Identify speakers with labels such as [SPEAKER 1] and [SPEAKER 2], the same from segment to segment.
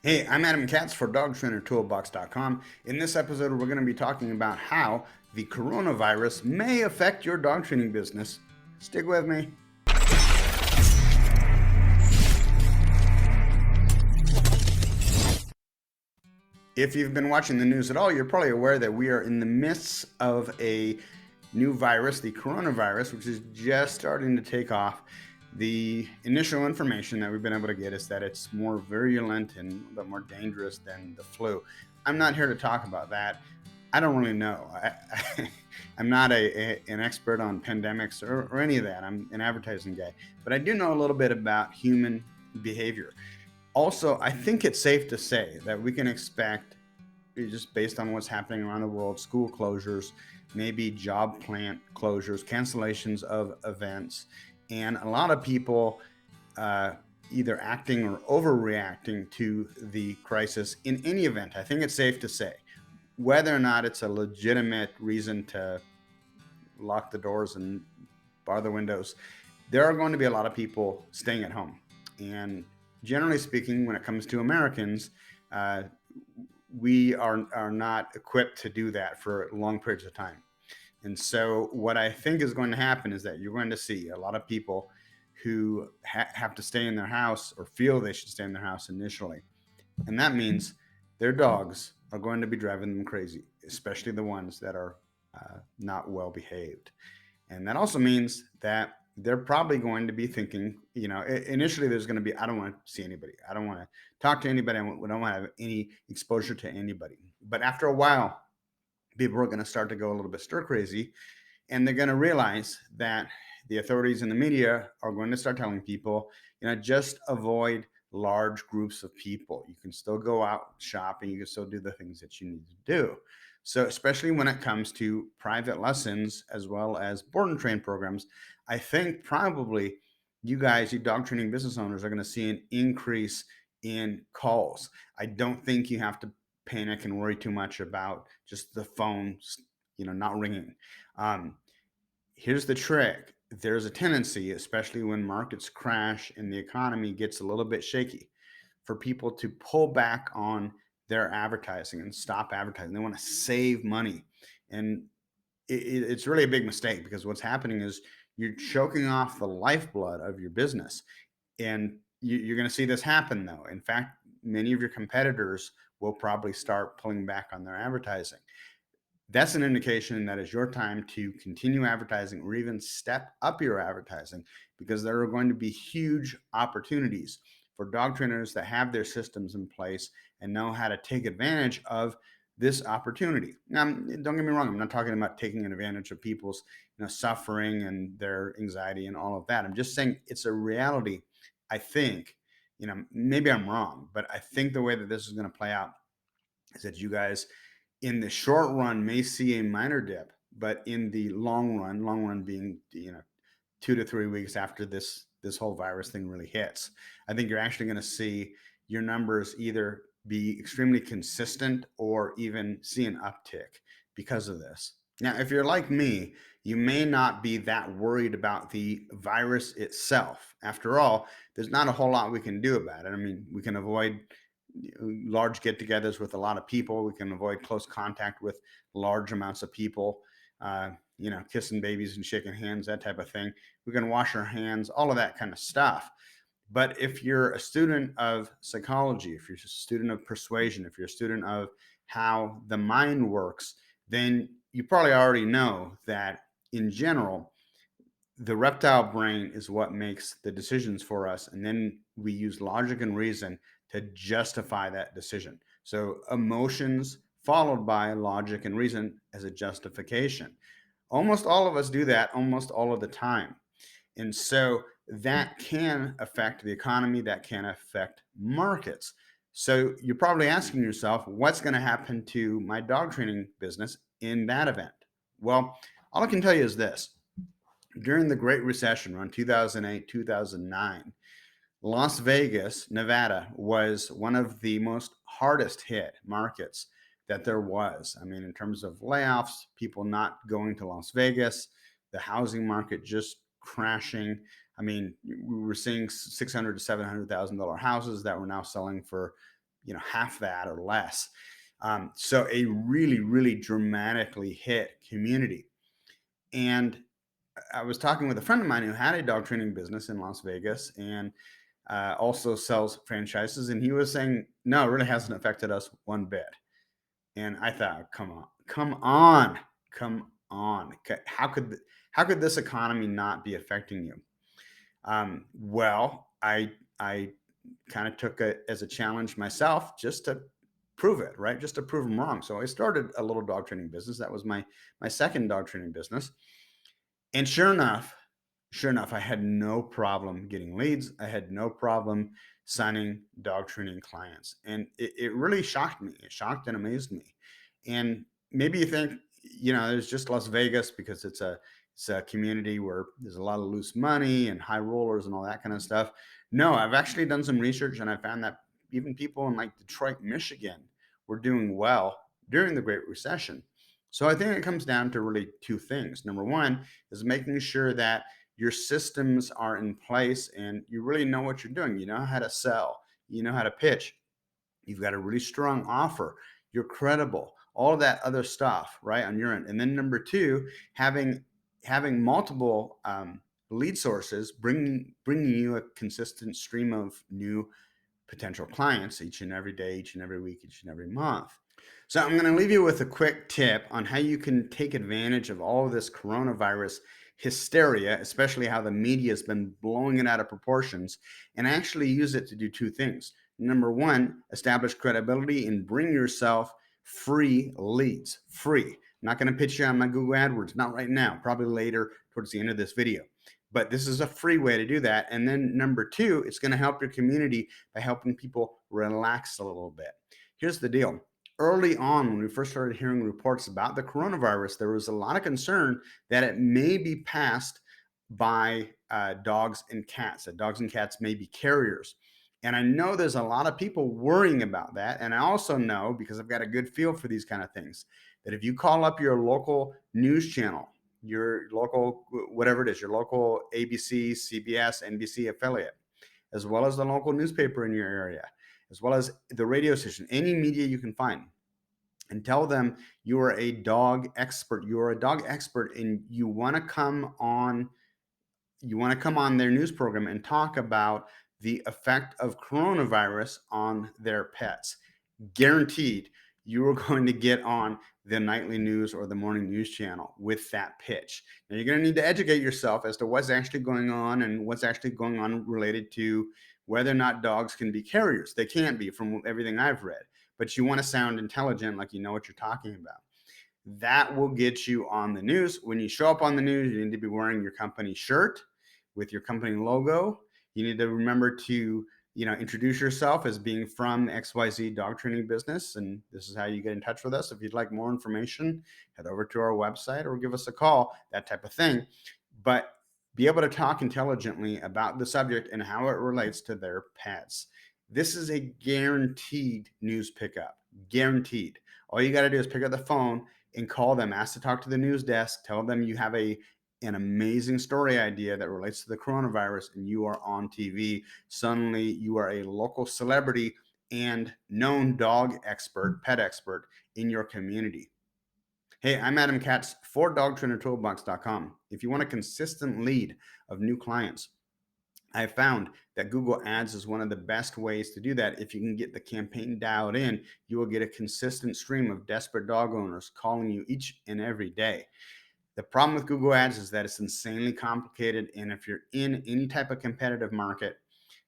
[SPEAKER 1] Hey, I'm Adam Katz for DogTrainerToolbox.com. In this episode, we're going to be talking about how the coronavirus may affect your dog training business. Stick with me. If you've been watching the news at all, you're probably aware that we are in the midst of a new virus, the coronavirus, which is just starting to take off. The initial information that we've been able to get is that it's more virulent and a bit more dangerous than the flu. I'm not here to talk about that. I don't really know. I'm not an expert on pandemics or any of that. I'm an advertising guy. But I do know a little bit about human behavior. Also, I think it's safe to say that we can expect, just based on what's happening around the world, school closures, maybe job plant closures, cancellations of events, and a lot of people uh, either acting or overreacting to the crisis in any event. I think it's safe to say, whether or not it's a legitimate reason to lock the doors and bar the windows, there are going to be a lot of people staying at home. And generally speaking, when it comes to Americans, uh, we are not equipped to do that for long periods of time. And so, what I think is going to happen is that you're going to see a lot of people who have to stay in their house or feel they should stay in their house initially. And that means their dogs are going to be driving them crazy, especially the ones that are not well behaved. And that also means that they're probably going to be thinking, initially there's going to be, I don't want to see anybody. I don't want to talk to anybody. I don't want to have any exposure to anybody. But after a while, people are going to start to go a little bit stir crazy, and they're going to realize that the authorities and the media are going to start telling people, just avoid large groups of people. You can still go out shopping, you can still do the things that you need to do. So, especially when it comes to private lessons as well as board and train programs, I think probably you guys, you dog training business owners, are going to see an increase in calls. I don't think you have to panic and worry too much about just the phones, not ringing. Um, Here's the trick: there's a tendency, especially when markets crash and the economy gets a little bit shaky, for people to pull back on their advertising and stop advertising. They want to save money. And it's really a big mistake, because what's happening is you're choking off the lifeblood of your business. And you're going to see this happen, though. In fact, many of your competitors will probably start pulling back on their advertising. That's an indication that it's your time to continue advertising or even step up your advertising, because there are going to be huge opportunities for dog trainers that have their systems in place and know how to take advantage of this opportunity. Now, don't get me wrong, I'm not talking about taking advantage of people's suffering and their anxiety and all of that. I'm just saying it's a reality. I think, maybe I'm wrong, but I think the way that this is going to play out is that you guys in the short run may see a minor dip, but in the long run being 2 to 3 weeks after this whole virus thing really hits, I think you're actually going to see your numbers either be extremely consistent or even see an uptick because of this. Now, if you're like me, you may not be that worried about the virus itself. After all, there's not a whole lot we can do about it. I mean, we can avoid large get-togethers with a lot of people. We can avoid close contact with large amounts of people. Kissing babies and shaking hands, that type of thing. We can wash our hands, all of that kind of stuff. But if you're a student of psychology, if you're a student of persuasion, if you're a student of how the mind works, then you probably already know that in general, the reptile brain is what makes the decisions for us. And then we use logic and reason to justify that decision. So emotions followed by logic and reason as a justification. Almost all of us do that almost all of the time. And so that can affect the economy, that can affect markets. So you're probably asking yourself, what's going to happen to my dog training business in that event? Well, all I can tell you is this: during the Great Recession around 2008, 2009, Las Vegas, Nevada was one of the most hardest hit markets that there was. I mean, in terms of layoffs, people not going to Las Vegas, the housing market just crashing. I mean, we were seeing $600,000 to $700,000 houses that were now selling for half that or less. So a really, really dramatically hit community. And I was talking with a friend of mine who had a dog training business in Las Vegas and also sells franchises. And he was saying, no, it really hasn't affected us one bit. And I thought, come on, come on, come on. How could this economy not be affecting you? Well, I kind of took it as a challenge myself just to prove it, right? Just to prove them wrong. So I started a little dog training business. That was my second dog training business. And sure enough, I had no problem getting leads. I had no problem signing dog training clients. And it really shocked me. It shocked and amazed me. And maybe you think, there's just Las Vegas because it's a community where there's a lot of loose money and high rollers and all that kind of stuff. No, I've actually done some research and I found that even people in like Detroit, Michigan were doing well during the Great Recession. So I think it comes down to really two things. Number one is making sure that your systems are in place and you really know what you're doing. You know how to sell, you know how to pitch, you've got a really strong offer, you're credible, all of that other stuff, right, on your end. And then number two, having multiple lead sources, bringing you a consistent stream of new potential clients each and every day, each and every week, each and every month. So I'm going to leave you with a quick tip on how you can take advantage of all of this coronavirus hysteria, especially how the media has been blowing it out of proportions, and actually use it to do two things. Number one, establish credibility and bring yourself free leads. Free. I'm not going to pitch you on my Google AdWords, not right now, probably later towards the end of this video. But this is a free way to do that. And then number two, it's going to help your community by helping people relax a little bit. Here's the deal. Early on, when we first started hearing reports about the coronavirus, there was a lot of concern that it may be passed by dogs and cats, that dogs and cats may be carriers. And I know there's a lot of people worrying about that. And I also know, because I've got a good feel for these kind of things, that if you call up your local news channel, your local, whatever it is, your local ABC, CBS, NBC affiliate, as well as the local newspaper in your area, as well as the radio station, any media you can find, and tell them you are a dog expert. You are a dog expert and you want to come on their news program and talk about the effect of coronavirus on their pets. Guaranteed you are going to get on the nightly news or the morning news channel with that pitch. Now you're going to need to educate yourself as to what's actually going on and what's actually going on related to whether or not dogs can be carriers. They can't be, from everything I've read, but you want to sound intelligent, like you know what you're talking about. That will get you on the news. When you show up on the news, you need to be wearing your company shirt with your company logo. You need to remember to introduce yourself as being from XYZ dog training business. And this is how you get in touch with us. If you'd like more information, head over to our website or give us a call, that type of thing. But be able to talk intelligently about the subject and how it relates to their pets. This is a guaranteed news pickup, guaranteed. All you got to do is pick up the phone and call them, ask to talk to the news desk, tell them you have an amazing story idea that relates to the coronavirus and you are on TV. Suddenly you are a local celebrity and known dog expert, pet expert in your community. Hey, I'm Adam Katz for DogTrainerToolbox.com. If you want a consistent lead of new clients, I found that Google Ads is one of the best ways to do that. If you can get the campaign dialed in, you will get a consistent stream of desperate dog owners calling you each and every day. The problem with Google Ads is that it's insanely complicated. And if you're in any type of competitive market,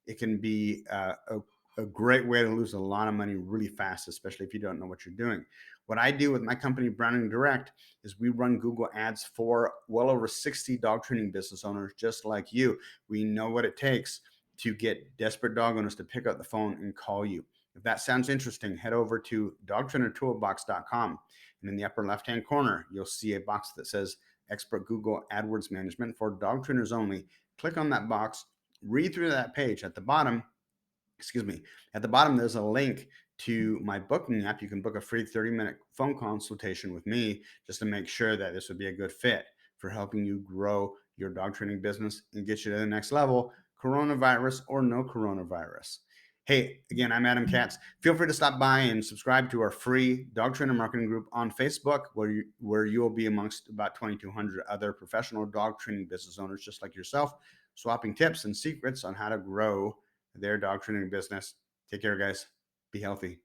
[SPEAKER 1] it can be a great way to lose a lot of money really fast, especially if you don't know what you're doing. What I do with my company, Browning Direct, is we run Google Ads for well over 60 dog training business owners just like you. We know what it takes to get desperate dog owners to pick up the phone and call you. If that sounds interesting, head over to dogtrainertoolbox.com. And in the upper left-hand corner, you'll see a box that says Expert Google AdWords Management for dog trainers only. Click on that box, read through that page. At the bottom, there's a link to my booking app. You can book a free 30-minute phone consultation with me just to make sure that this would be a good fit for helping you grow your dog training business and get you to the next level, coronavirus or no coronavirus. Hey, again, I'm Adam Katz. Feel free to stop by and subscribe to our free dog trainer marketing group on Facebook, where you will be amongst about 2,200 other professional dog training business owners just like yourself, swapping tips and secrets on how to grow their dog training business. Take care, guys. Be healthy.